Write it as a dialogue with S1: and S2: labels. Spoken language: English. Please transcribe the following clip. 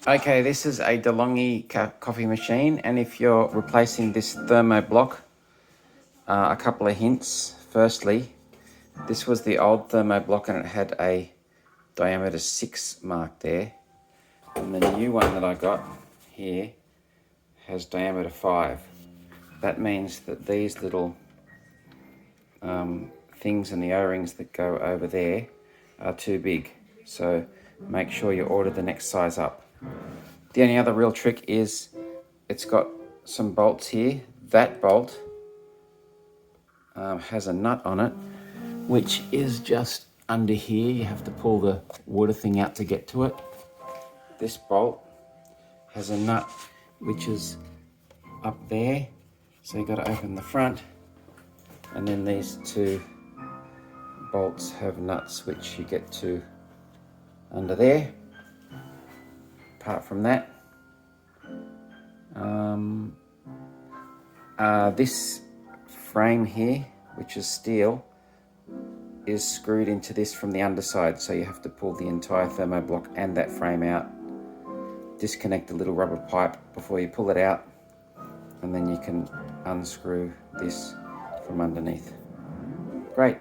S1: Okay, this is a Delongi coffee machine, and if you're replacing this thermoblock, a couple of hints. Firstly, this was the old thermoblock and it had a diameter 6 mark there, and the new one that I got here has diameter 5. That means that these little things and the O-rings that go over there are too big, so make sure you order the next size up. The only other real trick is it's got some bolts here. That bolt has a nut on it, which is just under here. You have to pull the water thing out to get to it. This bolt has a nut which is up there, so you got to open the front, and then these two bolts have nuts which you get to under there. Apart from that, this frame here, which is steel, is screwed into this from the underside, so you have to pull the entire thermoblock and that frame out, disconnect the little rubber pipe before you pull it out, and then you can unscrew this from underneath. Great.